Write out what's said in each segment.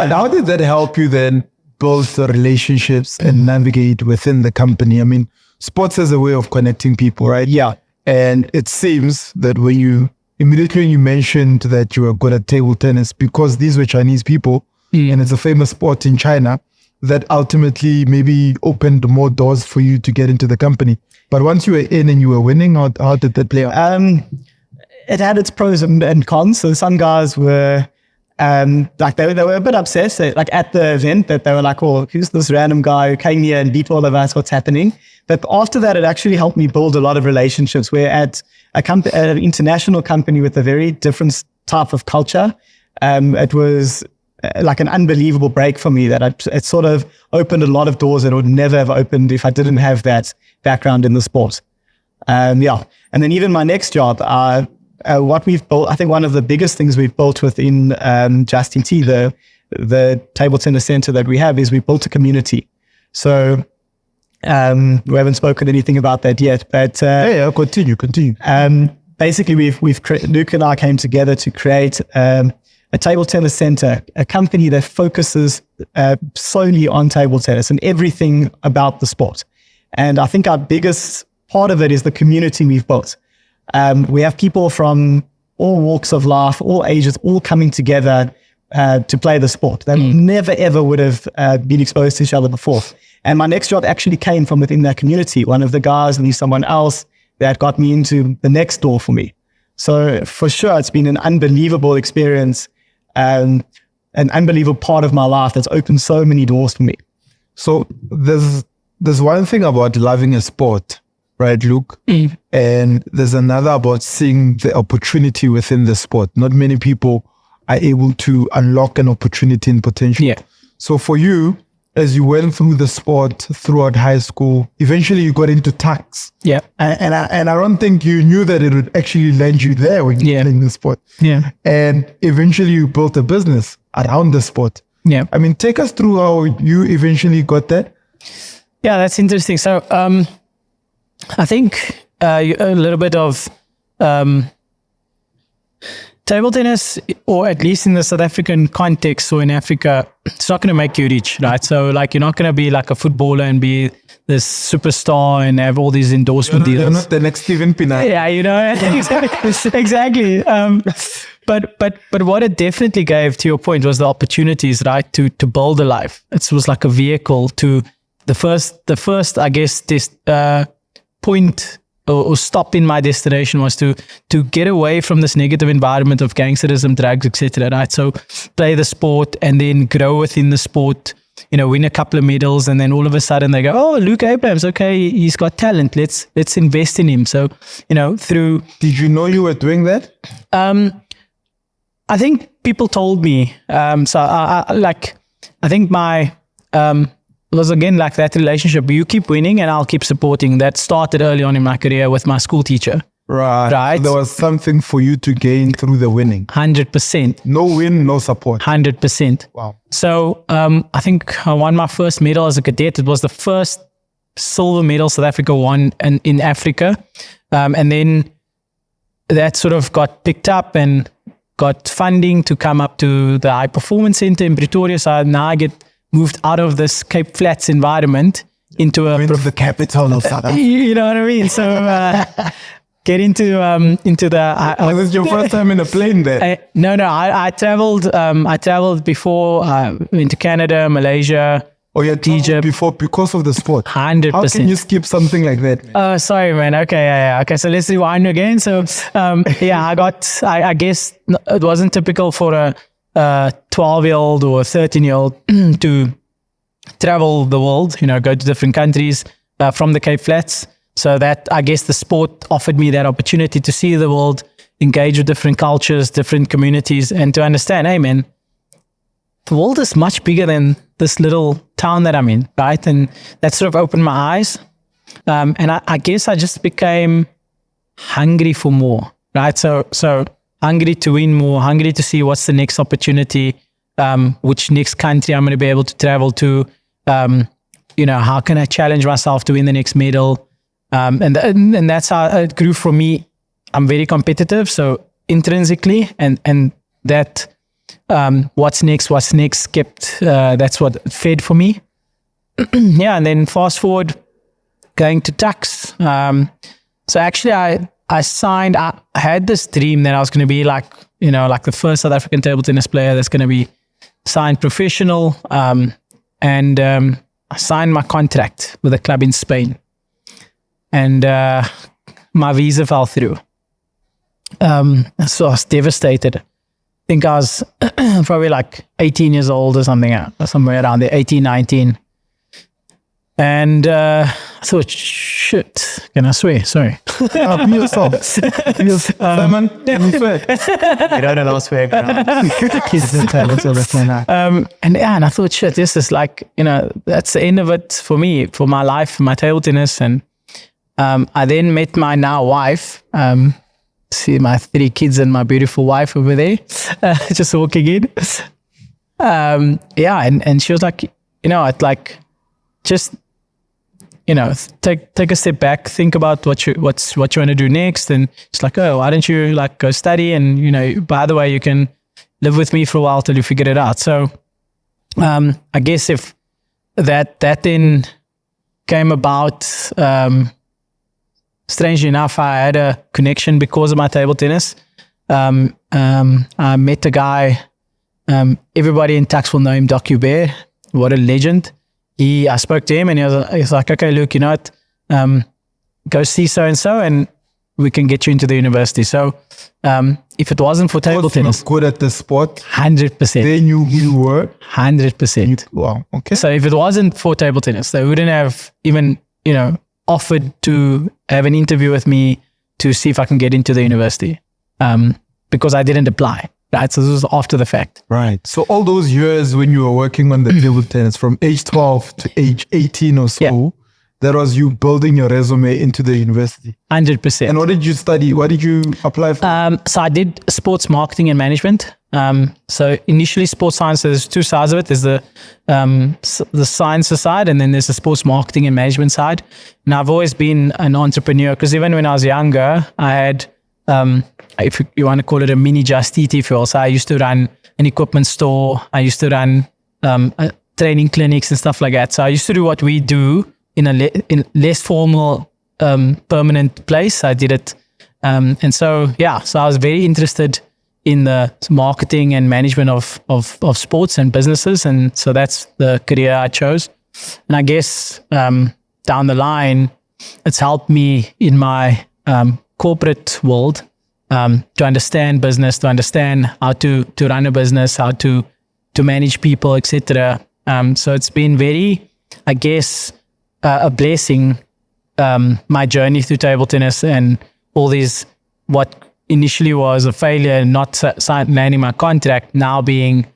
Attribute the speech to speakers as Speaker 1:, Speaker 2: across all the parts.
Speaker 1: And how did that help you then build the relationships and navigate within the company? I mean, sports is a way of connecting people, right?
Speaker 2: Yeah.
Speaker 1: And it seems that when you mentioned that you were good at table tennis because these were Chinese people and it's a famous sport in China, that ultimately maybe opened more doors for you to get into the company. But once you were in and you were winning, how did that play out?
Speaker 2: It had its pros and cons. So some guys were like they were a bit upset. So, like at the event, that they were like, "Oh, who's this random guy who came here and beat all of us? What's happening?" But after that, it actually helped me build a lot of relationships. We're at an international company with a very different type of culture. It was like an unbelievable break for me that it sort of opened a lot of doors that would never have opened if I didn't have that background in the sport. And then even my next job, what we've built, I think one of the biggest things we've built within Justin T, the table tennis center that we have, is we built a community. So we haven't spoken anything about that yet, but
Speaker 1: continue.
Speaker 2: Basically, Luke and I came together to create a table tennis center, a company that focuses solely on table tennis and everything about the sport. And I think our biggest part of it is the community we've built. We have people from all walks of life, all ages, all coming together to play the sport. They never, ever would have been exposed to each other before. And my next job actually came from within that community. One of the guys knew someone else that got me into the next door for me. So for sure, it's been an unbelievable experience, an unbelievable part of my life that's opened so many doors for me.
Speaker 1: So there's one thing about loving a sport, right, Luke? And there's another about seeing the opportunity within the sport. Not many people are able to unlock an opportunity and potential.
Speaker 2: Yeah.
Speaker 1: So for you, as you went through the sport throughout high school, eventually you got into tax.
Speaker 2: Yeah.
Speaker 1: And I don't think you knew that it would actually land you there when you were playing the sport.
Speaker 2: Yeah.
Speaker 1: And eventually you built a business around the sport.
Speaker 2: Yeah.
Speaker 1: I mean, take us through how you eventually got that.
Speaker 2: Yeah, that's interesting. So I think a little bit of table tennis, or at least in the South African context or in Africa, it's not going to make you rich, right? So like, you're not going to be like a footballer and be this superstar and have all these endorsement deals.
Speaker 1: You're not the next Steven Pienaar.
Speaker 2: Yeah, exactly. But what it definitely gave, to your point, was the opportunities, right? To build a life. It was like a vehicle to the first, I guess, this point or stop in my destination was to get away from this negative environment of gangsterism, drugs, etc. Right? So play the sport and then grow within the sport, win a couple of medals, and then all of a sudden they go, "Oh, Luke Abrahams, okay, he's got talent. Let's invest in him." So, through.
Speaker 1: Did you know you were doing that?
Speaker 2: I think people told me. So I think my was again like that relationship. You keep winning and I'll keep supporting. That started early on in my career with my school teacher.
Speaker 1: Right. So there was something for you to gain through the winning.
Speaker 2: 100%.
Speaker 1: No win, no support.
Speaker 2: 100%.
Speaker 1: Wow.
Speaker 2: So I think I won my first medal as a cadet. It was the first silver medal South Africa won in Africa. And then that sort of got picked up and got funding to come up to the High Performance Center in Pretoria. So now I get moved out of this Cape Flats environment into
Speaker 1: the capital of South Africa.
Speaker 2: You know what I mean? So get into the.
Speaker 1: Was this your first time in a plane there?
Speaker 2: No. I traveled before. Went to Canada, Malaysia.
Speaker 1: Oh, yeah, Egypt before because of the sport.
Speaker 2: 100%.
Speaker 1: How can you skip something like that, man?
Speaker 2: Oh, sorry, man. Okay, yeah. Okay, so let's rewind again. So, I guess it wasn't typical for a 12-year-old or a 13-year-old to travel the world, go to different countries from the Cape Flats. So that, I guess, the sport offered me that opportunity to see the world, engage with different cultures, different communities, and to understand, hey, man, the world is much bigger than this little town that I'm in, right? And that sort of opened my eyes. And I guess I just became hungry for more, right? So hungry to win more, hungry to see what's the next opportunity, which next country I'm going to be able to travel to. How can I challenge myself to win the next medal? And that's how it grew for me. I'm very competitive, so intrinsically, and that what's next kept, that's what fed for me. Yeah, and then fast forward, going to tax. So actually I signed, I had this dream that I was going to be like the first South African table tennis player that's going to be signed professional. And I signed my contract with a club in Spain. And my visa fell through. So I was devastated. I think I was probably like 18 years old or something, somewhere around there, 18, 19. And I thought, shit, can I swear? Sorry.
Speaker 1: Be yourself. Simon, can you swear?
Speaker 3: We don't allow swear.
Speaker 2: And I thought, shit, this is like, that's the end of it for me, for my life, for my table tennis. And I then met my now wife, see my 3 kids and my beautiful wife over there, just walking in. And she was like, I'd like, just, take a step back, think about what you want to do next. And it's like, oh, why don't you like go study? And, by the way, you can live with me for a while till you figure it out. So, I guess if that then came about, strangely enough, I had a connection because of my table tennis. I met a guy, everybody in tax will know him, Doc Hubert. What a legend. I spoke to him and he was like, okay, look, what? Go see so-and-so and we can get you into the university. So if it wasn't for table tennis.
Speaker 1: Good at the sport.
Speaker 2: 100%.
Speaker 1: They knew who you were.
Speaker 2: 100%.
Speaker 1: Wow, okay.
Speaker 2: So if it wasn't for table tennis, they wouldn't have even, offered to have an interview with me to see if I can get into the university because I didn't apply. Right, so this was after the fact.
Speaker 1: Right. So all those years when you were working on the table tennis from age 12 to age 18 or so, that was you building your resume into the university.
Speaker 2: 100%.
Speaker 1: And what did you study? What did you apply for?
Speaker 2: So I did sports marketing and management. So initially sports science, there's 2 sides of it. There's the science side and then there's the sports marketing and management side. And I've always been an entrepreneur because even when I was younger, I had, if you want to call it a mini Just Eat, if you will. So I used to run an equipment store. I used to run training clinics and stuff like that. So I used to do what we do in a less formal, permanent place. I did it. And so I was very interested in the marketing and management of sports and businesses. And so that's the career I chose. And I guess down the line, it's helped me in my corporate world to understand business, to understand how to run a business, how to manage people, etc. So it's been very, I guess, a blessing, my journey through table tennis and all these, what initially was a failure, not landing my contract, now being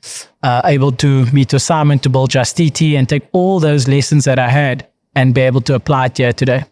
Speaker 2: able to meet with Simon to build Just TT and take all those lessons that I had and be able to apply it here today.